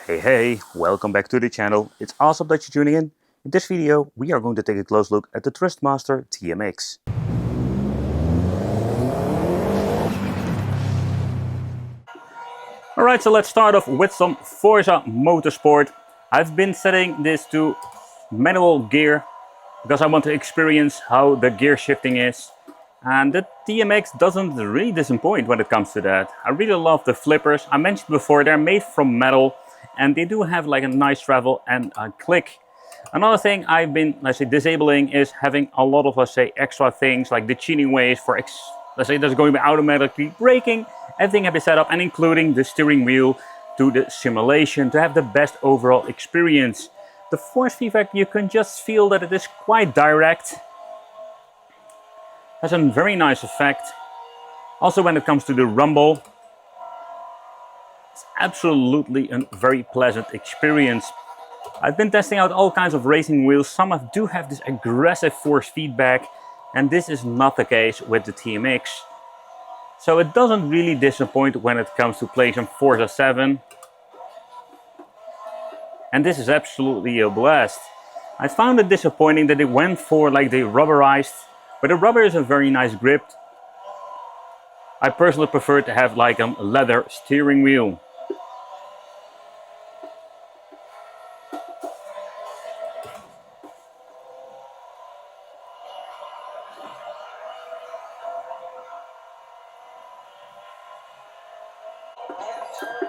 Hey, welcome back to the channel. It's awesome that you're tuning in. In this video, we are going to take a close look at the Thrustmaster TMX. Alright, so let's start off with some Forza Motorsport. I've been setting this to manual gear because I want to experience how the gear shifting is. And the TMX doesn't really disappoint when it comes to that. I really love the flippers. I mentioned before, they're made from metal and they do have like a nice travel and a click. Another thing I've been, disabling is having a lot of, extra things like the tuning ways for, that's going to be automatically braking. Everything can be set up, and including the steering wheel to the simulation to have the best overall experience. The force feedback, you can just feel that it is quite direct. Has a very nice effect. Also when it comes to the rumble, it's absolutely a very pleasant experience. I've been testing out all kinds of racing wheels. Some do have this aggressive force feedback, and this is not the case with the TMX. So it doesn't really disappoint when it comes to playing some Forza 7. And this is absolutely a blast. I found it disappointing that they went for like the rubberized, but the rubber is a very nice grip. I personally prefer to have like a leather steering wheel.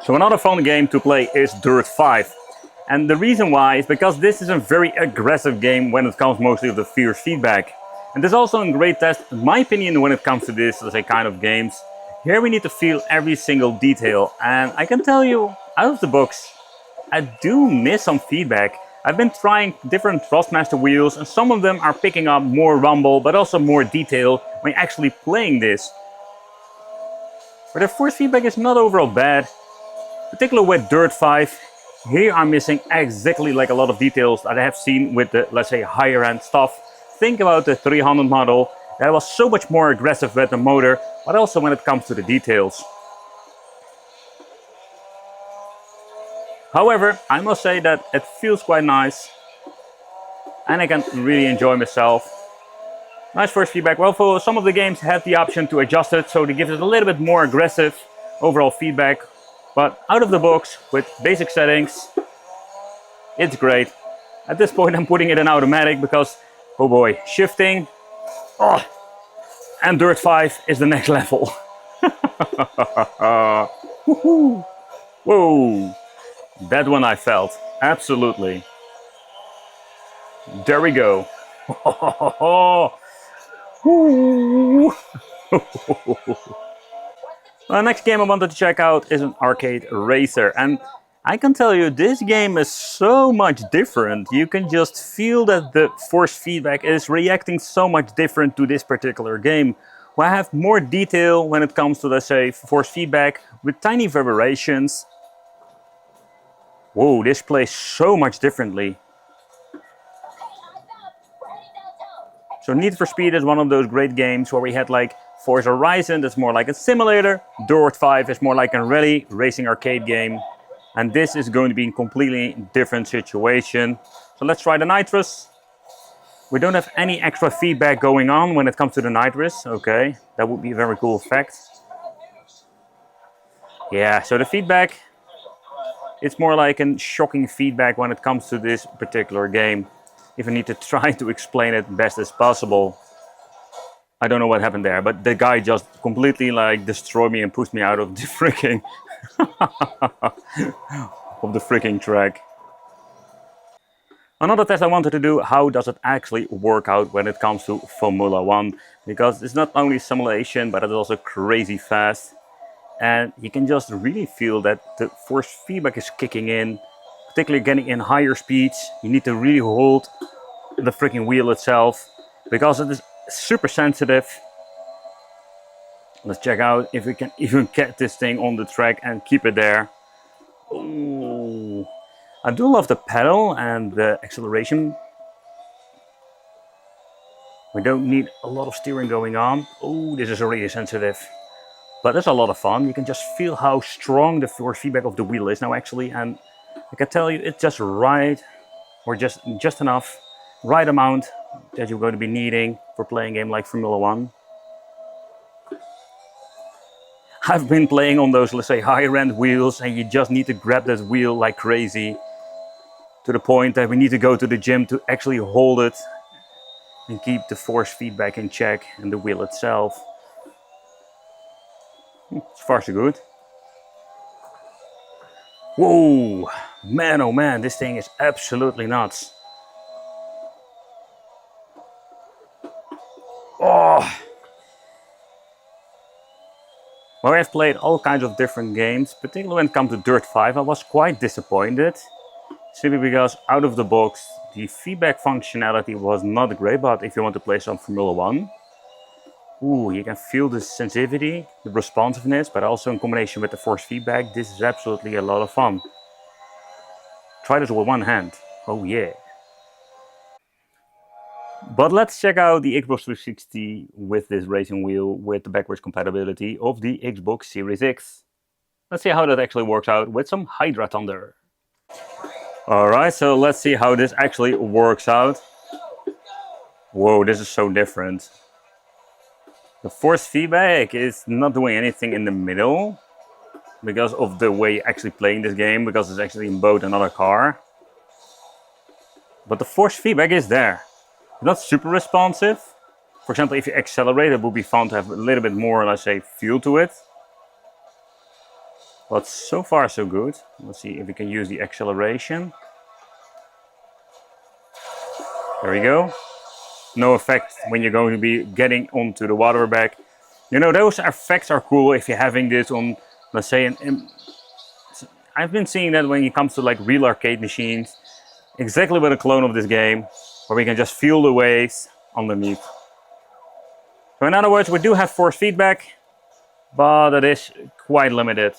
So another fun game to play is Dirt 5. And the reason why is because this is a very aggressive game when it comes mostly to the force feedback. And this is also a great test, in my opinion, when it comes to this kind of games. Here we need to feel every single detail. And I can tell you, out of the box, I do miss some feedback. I've been trying different Thrustmaster wheels, and some of them are picking up more rumble, but also more detail when actually playing this. But the force feedback is not overall bad. Particularly with Dirt 5, here I'm missing exactly like a lot of details that I have seen with the, higher end stuff. Think about the 300 model, that was so much more aggressive with the motor, but also when it comes to the details. However, I must say that it feels quite nice, and I can really enjoy myself. Nice force feedback. Well, for some of the games have the option to adjust it, so they give it a little bit more aggressive overall feedback. But out of the box, with basic settings, it's great. At this point I'm putting it in automatic because, oh boy, shifting, and Dirt 5 is the next level. Whoa, that one I felt, absolutely. There we go. The next game I wanted to check out is an arcade racer, and I can tell you this game is so much different. You can just feel that the force feedback is reacting so much different to this particular game. We have more detail when it comes to, force feedback with tiny vibrations. Whoa, this plays so much differently. So Need for Speed is one of those great games where we had like Forza Horizon, that's more like a simulator. Dirt 5 is more like a rally racing arcade game. And this is going to be a completely different situation. So let's try the nitrous. We don't have any extra feedback going on when it comes to the nitrous. Okay, that would be a very cool effect. Yeah, so the feedback, it's more like a shocking feedback when it comes to this particular game. If I need to try to explain it best as possible. I don't know what happened there, but the guy just completely like destroyed me and pushed me out of the freaking track. Another test I wanted to do, how does it actually work out when it comes to Formula 1? Because it's not only simulation, but it's also crazy fast. And you can just really feel that the force feedback is kicking in, particularly getting in higher speeds. You need to really hold the freaking wheel itself because it is super sensitive. Let's check out if we can even get this thing on the track and keep it there. Ooh. I do love the pedal and the acceleration. We don't need a lot of steering going on. Oh, this is really sensitive. But it's a lot of fun. You can just feel how strong the force feedback of the wheel is now actually, and I can tell you it's just right, or just enough, right amount that you're going to be needing for playing a game like Formula 1. I've been playing on those, let's say, higher end wheels, and you just need to grab that wheel like crazy, to the point that we need to go to the gym to actually hold it and keep the force feedback in check and the wheel itself. So far so good. Whoa, man, oh man, this thing is absolutely nuts. Oh, well, I've played all kinds of different games, particularly when it comes to Dirt 5. I was quite disappointed, simply because out of the box, the feedback functionality was not great, but if you want to play some Formula 1, ooh, you can feel the sensitivity, the responsiveness, but also in combination with the force feedback, this is absolutely a lot of fun. Try this with one hand. Oh yeah. But let's check out the Xbox 360 with this racing wheel with the backwards compatibility of the Xbox Series X. Let's see how that actually works out with some Hydra Thunder. Alright, so let's see how this actually works out. Whoa, this is so different. The force feedback is not doing anything in the middle because of the way you're actually playing this game, because it's actually in both another car. But the force feedback is there. It's not super responsive. For example, if you accelerate, it would be fun to have a little bit more, let's say, feel to it. But so far so good. Let's see if we can use the acceleration. There we go. No effect when you're going to be getting onto the water back. You know, those effects are cool if you're having this on, let's say, I've been seeing that when it comes to like real arcade machines, exactly with a clone of this game, where we can just feel the waves underneath. So in other words, we do have force feedback, but it is quite limited.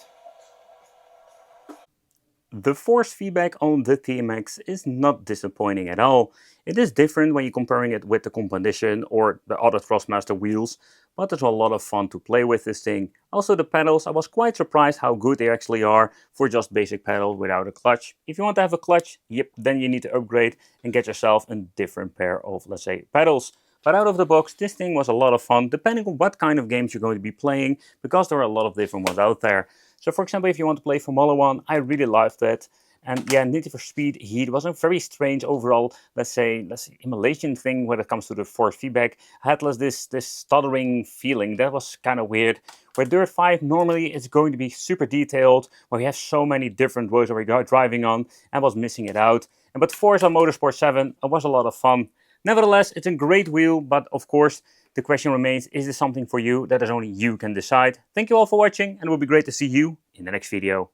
The force feedback on the TMX is not disappointing at all. It is different when you're comparing it with the competition or the other Thrustmaster wheels, but it's a lot of fun to play with this thing. Also the pedals, I was quite surprised how good they actually are for just basic pedals without a clutch. If you want to have a clutch, yep, then you need to upgrade and get yourself a different pair of, let's say, pedals. But out of the box, this thing was a lot of fun, depending on what kind of games you're going to be playing, because there are a lot of different ones out there. So for example, if you want to play Formula 1, I really loved it. And yeah, Need for Speed Heat was a very strange overall, let's say emulation thing when it comes to the force feedback. I had this stuttering feeling, that was kind of weird. Where Dirt 5 normally it's going to be super detailed, where you have so many different roads where you're driving on, and was missing it out. But Forza Motorsport 7, it was a lot of fun. Nevertheless, it's a great wheel, but of course, the question remains, is this something for you? That is only you can decide. Thank you all for watching, and it will be great to see you in the next video.